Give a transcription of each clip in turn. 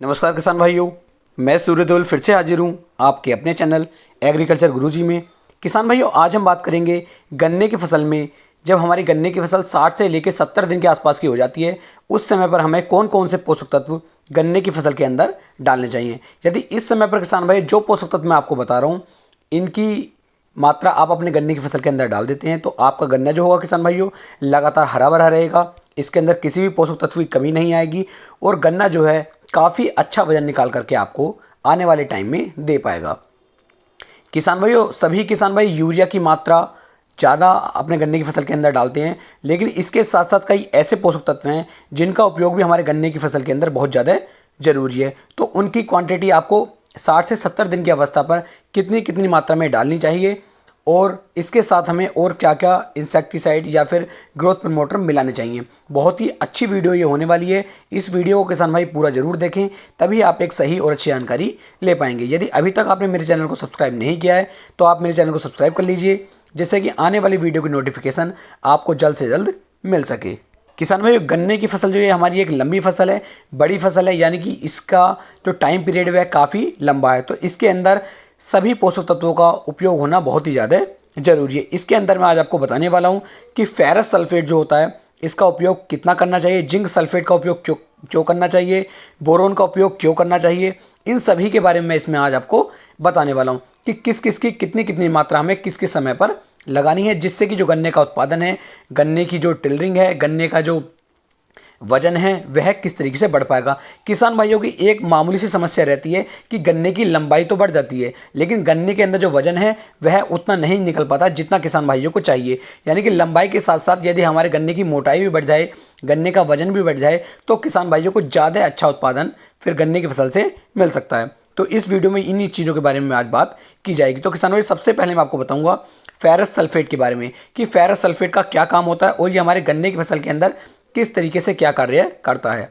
नमस्कार किसान भाइयों, मैं सूर्यदेवल फिर से हाजिर हूँ आपके अपने चैनल एग्रीकल्चर गुरुजी में। किसान भाइयों, आज हम बात करेंगे गन्ने की फसल में। जब हमारी गन्ने की फसल 60 से लेकर 70 दिन के आसपास की हो जाती है, उस समय पर हमें कौन कौन से पोषक तत्व गन्ने की फसल के अंदर डालने चाहिए। यदि इस समय पर किसान भाई जो पोषक तत्व मैं आपको बता रहा हूँ, इनकी मात्रा आप अपने गन्ने की फसल के अंदर डाल देते हैं तो आपका गन्ना जो होगा किसान भाइयों लगातार हरा भरा रहेगा। इसके अंदर किसी भी पोषक तत्व की कमी नहीं आएगी और गन्ना जो है काफ़ी अच्छा वजन निकाल करके आपको आने वाले टाइम में दे पाएगा। किसान भाइयों, सभी किसान भाई यूरिया की मात्रा ज़्यादा अपने गन्ने की फसल के अंदर डालते हैं, लेकिन इसके साथ साथ कई ऐसे पोषक तत्व हैं जिनका उपयोग भी हमारे गन्ने की फसल के अंदर बहुत ज़्यादा ज़रूरी है। तो उनकी क्वांटिटी आपको 60 से 70 दिन की अवस्था पर कितनी कितनी मात्रा में डालनी चाहिए और इसके साथ हमें और क्या क्या इंसेक्टिसाइड या फिर ग्रोथ प्रमोटर मिलाने चाहिए। बहुत ही अच्छी वीडियो ये होने वाली है। इस वीडियो को किसान भाई पूरा ज़रूर देखें, तभी आप एक सही और अच्छी जानकारी ले पाएंगे। यदि अभी तक आपने मेरे चैनल को सब्सक्राइब नहीं किया है तो आप मेरे चैनल को सब्सक्राइब कर लीजिए, जिससे कि आने वाली वीडियो की नोटिफिकेशन आपको जल्द से जल्द मिल सके। किसान भाई, गन्ने की फसल जो है हमारी एक लंबी फसल है, बड़ी फसल है, यानी कि इसका जो टाइम पीरियड है काफ़ी लंबा है। तो इसके अंदर सभी पोषक तत्वों का उपयोग होना बहुत ही ज़्यादा ज़रूरी है। इसके अंदर मैं आज आपको बताने वाला हूँ कि फेरस सल्फेट जो होता है इसका उपयोग कितना करना चाहिए, जिंक सल्फेट का उपयोग क्यों करना चाहिए, बोरोन का उपयोग क्यों करना चाहिए। इन सभी के बारे में मैं इसमें आज आपको बताने वाला हूँ कि किस किस की कितनी कितनी मात्रा में किस किस समय पर लगानी है, जिससे कि जो गन्ने का उत्पादन है, गन्ने की जो टिलरिंग है, गन्ने का जो वजन है वह किस तरीके से बढ़ पाएगा। किसान भाइयों की एक मामूली सी समस्या रहती है कि गन्ने की लंबाई तो बढ़ जाती है, लेकिन गन्ने के अंदर जो वजन है वह उतना नहीं निकल पाता जितना किसान भाइयों को चाहिए। यानी कि लंबाई के साथ साथ यदि हमारे गन्ने की मोटाई भी बढ़ जाए, गन्ने का वजन भी बढ़ जाए, तो किसान भाइयों को ज़्यादा अच्छा उत्पादन फिर गन्ने की फसल से मिल सकता है। तो इस वीडियो में इन्हीं चीज़ों के बारे में आज बात की जाएगी। तो किसान भाई, सबसे पहले मैं आपको बताऊंगा फेरस सल्फेट के बारे में कि फेरस सल्फेट का क्या काम होता है और ये हमारे गन्ने की फसल के अंदर किस तरीके से क्या कार्य करता है।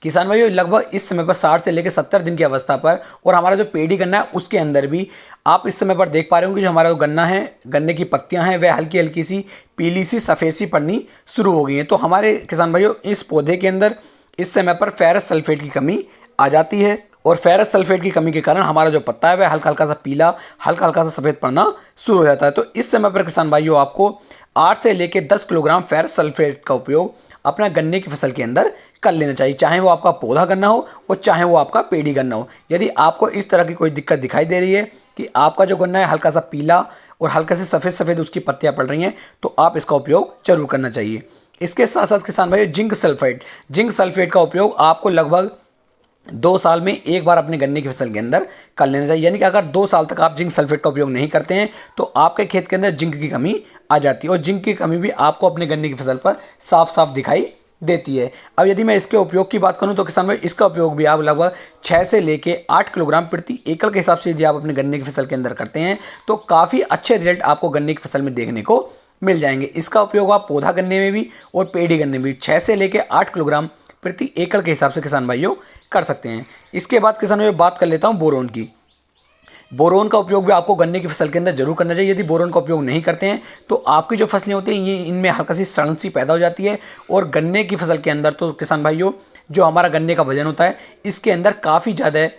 किसान भाइयों, लगभग इस समय पर 60 से लेकर 70 दिन की अवस्था पर और हमारा जो पेड़ी गन्ना है उसके अंदर भी आप इस समय पर देख पा रहे होंगे जो हमारा जो गन्ना है, गन्ने की पत्तियां हैं वह हल्की हल्की सी पीली सी सफ़ेद सी पड़नी शुरू हो गई हैं। तो हमारे किसान भाइयों इस पौधे के अंदर इस समय पर फेरस सल्फेट की कमी आ जाती है और फेरस सल्फेट की कमी के कारण हमारा जो पत्ता है वह हल्का हल्का सा पीला, हल्का हल्का सा सफ़ेद पड़ना शुरू हो जाता है। तो इस समय पर किसान भाइयों आपको 8 से लेकर 10 किलोग्राम फेरस सल्फेट का उपयोग अपना गन्ने की फसल के अंदर कर लेना चाहिए, चाहे वो आपका पौधा गन्ना हो और चाहे वो आपका पेड़ी गन्ना हो। यदि आपको इस तरह की कोई दिक्कत दिखाई दे रही है कि आपका जो गन्ना है हल्का सा पीला और हल्का से सफ़ेद सफ़ेद उसकी पत्तियां पड़ रही हैं, तो आप इसका उपयोग जरूर करना चाहिए। इसके साथ साथ किसान भाई जिंक सल्फेट का उपयोग आपको लगभग 2 साल में एक बार अपने गन्ने की फसल के अंदर कर लेना चाहिए। यानी कि अगर 2 साल तक आप जिंक सल्फेट का उपयोग नहीं करते हैं तो आपके खेत के अंदर जिंक की कमी आ जाती है और जिंक की कमी भी आपको अपने गन्ने की फसल पर साफ साफ दिखाई देती है। अब यदि मैं इसके उपयोग की बात करूं तो किसान भाई इसका उपयोग भी आप लगभग 6 से लेके 8 किलोग्राम प्रति एकड़ के हिसाब से यदि आप अपने गन्ने की फसल के अंदर करते हैं तो काफ़ी अच्छे रिजल्ट आपको गन्ने की फसल में देखने को मिल जाएंगे। इसका उपयोग आप पौधा गन्ने में भी और पेड़ी गन्ने में भी 6 से लेकर 8 किलोग्राम प्रति एकड़ के हिसाब से किसान भाइयों कर सकते हैं। इसके बाद किसान भाई बात कर लेता हूं बोरोन की। बोरोन का उपयोग भी आपको गन्ने की फसल के अंदर जरूर करना चाहिए। यदि बोरोन का उपयोग नहीं करते हैं तो आपकी जो फसलें होती हैं ये इनमें हल्का सी सड़न सी पैदा हो जाती है और गन्ने की फसल के अंदर तो किसान भाइयों जो हमारा गन्ने का वजन होता है इसके अंदर काफ़ी ज़्यादा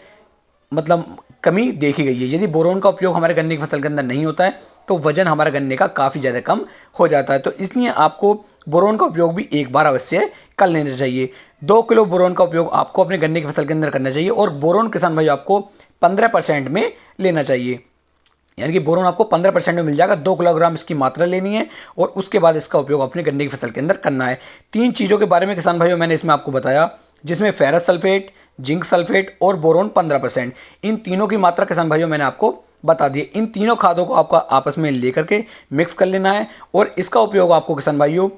कमी देखी गई है। यदि बोरोन का उपयोग हमारे गन्ने की फसल के अंदर नहीं होता है तो वजन हमारे गन्ने का काफ़ी ज़्यादा कम हो जाता है। तो इसलिए आपको बोरोन का उपयोग भी एक बार अवश्य कर लेना चाहिए। 2 किलो बोरोन का उपयोग आपको अपने गन्ने की फसल के अंदर करना चाहिए और बोरोन किसान भाई आपको 15% में लेना चाहिए। यानी कि बोरोन आपको 15% में मिल जाएगा। 2 किलोग्राम इसकी मात्रा लेनी है और उसके बाद इसका उपयोग अपने गन्ने की फसल के अंदर करना है। 3 चीज़ों के बारे में किसान भाइयों मैंने इसमें आपको बताया, जिसमें फेरस सल्फेट, जिंक सल्फेट और बोरोन 15%। इन तीनों की मात्रा किसान भाइयों मैंने आपको बता दी। इन तीनों खादों को आपको आपस में लेकर के मिक्स कर लेना है और इसका उपयोग आपको किसान भाइयों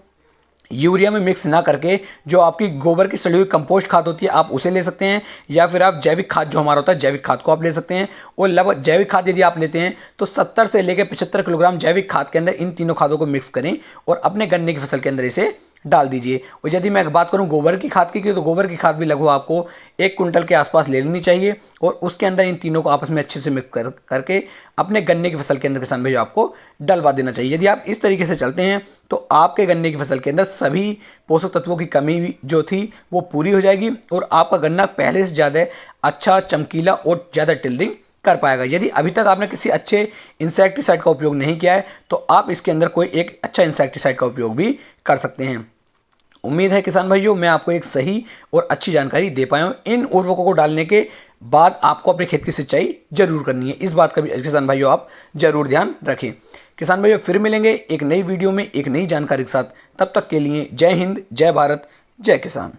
यूरिया में मिक्स ना करके जो आपकी गोबर की सड़ी हुई कंपोस्ट खाद होती है आप उसे ले सकते हैं, या फिर आप जैविक खाद जो हमारा होता है जैविक खाद को आप ले सकते हैं। और लगभग जैविक खाद यदि आप लेते हैं तो 70 से लेकर 75 किलोग्राम जैविक खाद के अंदर इन तीनों खादों को मिक्स करें और अपने गन्ने की फसल के अंदर इसे डाल दीजिए। और यदि मैं बात करूं गोबर की खाद की तो गोबर की खाद भी लगभग आपको 1 कुंटल के आसपास ले लेनी चाहिए और उसके अंदर इन तीनों को आपस में अच्छे से मिक्स करके अपने गन्ने की फसल के अंदर किसान भाइयों आपको डलवा देना चाहिए। यदि आप इस तरीके से चलते हैं तो आपके गन्ने की फसल के अंदर सभी पोषक तत्वों की कमी जो थी वो पूरी हो जाएगी और आपका गन्ना पहले से ज़्यादा अच्छा, चमकीला और ज़्यादा टिल्डिंग कर पाएगा। यदि अभी तक आपने किसी अच्छे इंसेक्टिसाइड का उपयोग नहीं किया है तो आप इसके अंदर कोई एक अच्छा इंसेक्टिसाइड का उपयोग भी कर सकते हैं। उम्मीद है किसान भाइयों मैं आपको एक सही और अच्छी जानकारी दे पाया हूँ। इन उर्वरकों को डालने के बाद आपको अपने खेत की सिंचाई जरूर करनी है, इस बात का भी किसान भाइयों आप जरूर ध्यान रखें। किसान भाइयों फिर मिलेंगे एक नई वीडियो में एक नई जानकारी के साथ, तब तक के लिए जय हिंद, जय भारत, जय किसान।